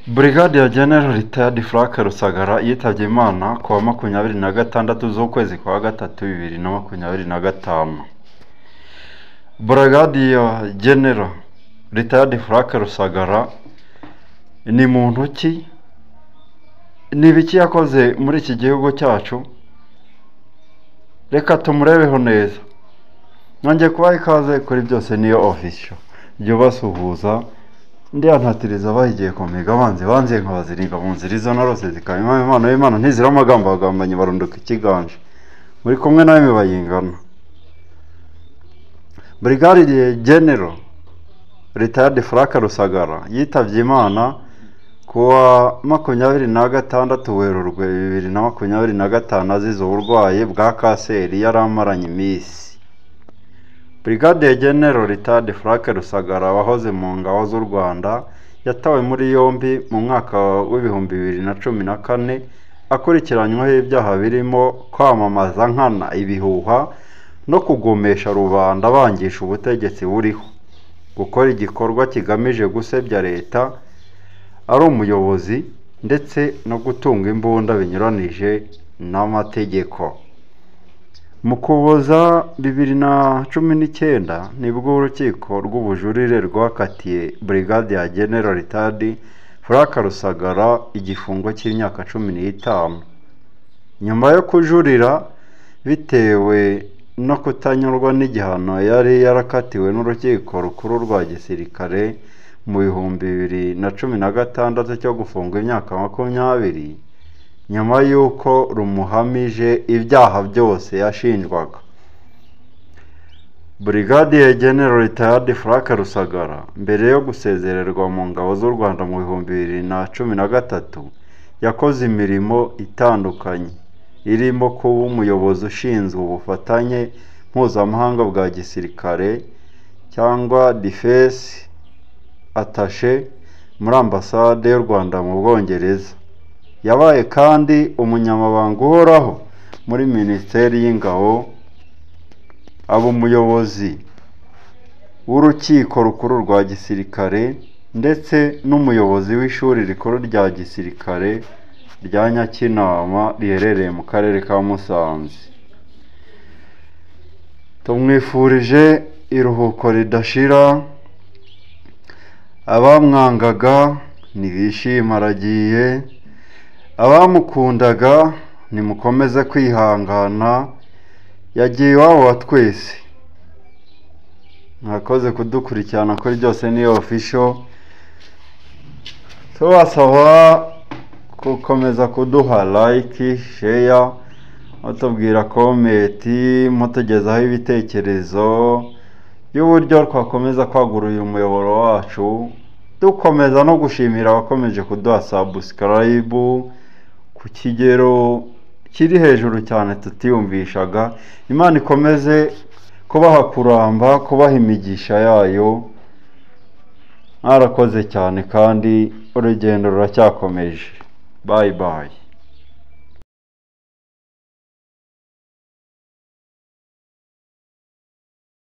Brigadier General Retired Frank Rusagara yitabye Imana ku wa 26 z'ukwezi kwa gatatu 2025. Brigadier General Retired Frank Rusagara ni muntu ki? Ni biki yakoze muri iki gihugu cyacu? Reka tumurebeho neza. Nanjye kubaha ikaze kuri byose niyo official. Byo basuhuza ndi antatiriza bahigiye komega banze nkabaziriga mu nzira izo narose zikaba Imana ntizira amagambo bagambanye barunduka ikiganje. Muri kumwe nawe bayingana. Brigadier General Retired Frank Rusagara yitabye Imana ku wa 26 Werurwe 2025 azize uburwayi bwa kanseri yaramaranye iminsi. Brigadier General Retired Frank Rusagara wahoze mu ngabo z'u Rwanda yatawe muri yombi mu mwaka w'ibihumbi 2014 akurikiranyweho ibyaha birimo kwamamaza nkana ibihuha no kugomesha rubanda bangisha ubutegetsi buriho, gukora igikorwa kigamije gusebya leta ari umuyobozi ndetse no gutunga imbunda binyuranije n'amategeko. Mu Kuboza 2019 nibwo urukiko rw'ubujurire rwakatiye Brigadier General Retired Frank Rusagara igifungo cy'imyaka 15. Nyuma yo kujurira bitewe no kutanyurwa n'igihano yari yarakatiwe n'urukiko rukuru rwa gisirikare mu 2016 cyo gufunga imyaka 20, nyuma y'uko rumuhamije ibyaha byose yashinjwaga. Brigadier General Retired Frank Rusagara mbere yo gusezererwa mu ngabo z'u Rwanda mu 2013 yakoze imirimo itandukanye irimo kuba umuyobozi ushinzwe ubufatanye mpuzamahanga bwa gisirikare cyangwa Defense Attaché muri ambasade y'u Rwanda mu Bwongereza. Yabaye kandi umunyamabanga uhoraho muri Minisiteri y'Ingabo, aba umuyobozi w'urukiko rukuru rwa gisirikare ndetse n'umuyobozi w'ishuri rikuru rya gisirikare rya Nyakinama riherereye mu karere ka Musanze. Tumwifurije iruhuko ridashira. Abamwangaga nibishima aragiye, abamukundaga nimukomeze kwihangana, yagiye iwabo wa twese. Mwakoze kudukurikirana kuri byose niyo official. Tubasaba gukomeza kuduha like, share, mutubwira comment, mutugezaho ibitekerezo y'uburyo twakomeza kwagura uyu muyoboro wacu, dukomeza no gushimira abakomeje kuduha subscribe ku kigero kiri hejuru cyane tutiyumvishaga. Imana ikomeze kubaha kuramba, kubaha imigisha yayo. Mwarakoze cyane kandi urugendo ruracyakomeje. Bye bye.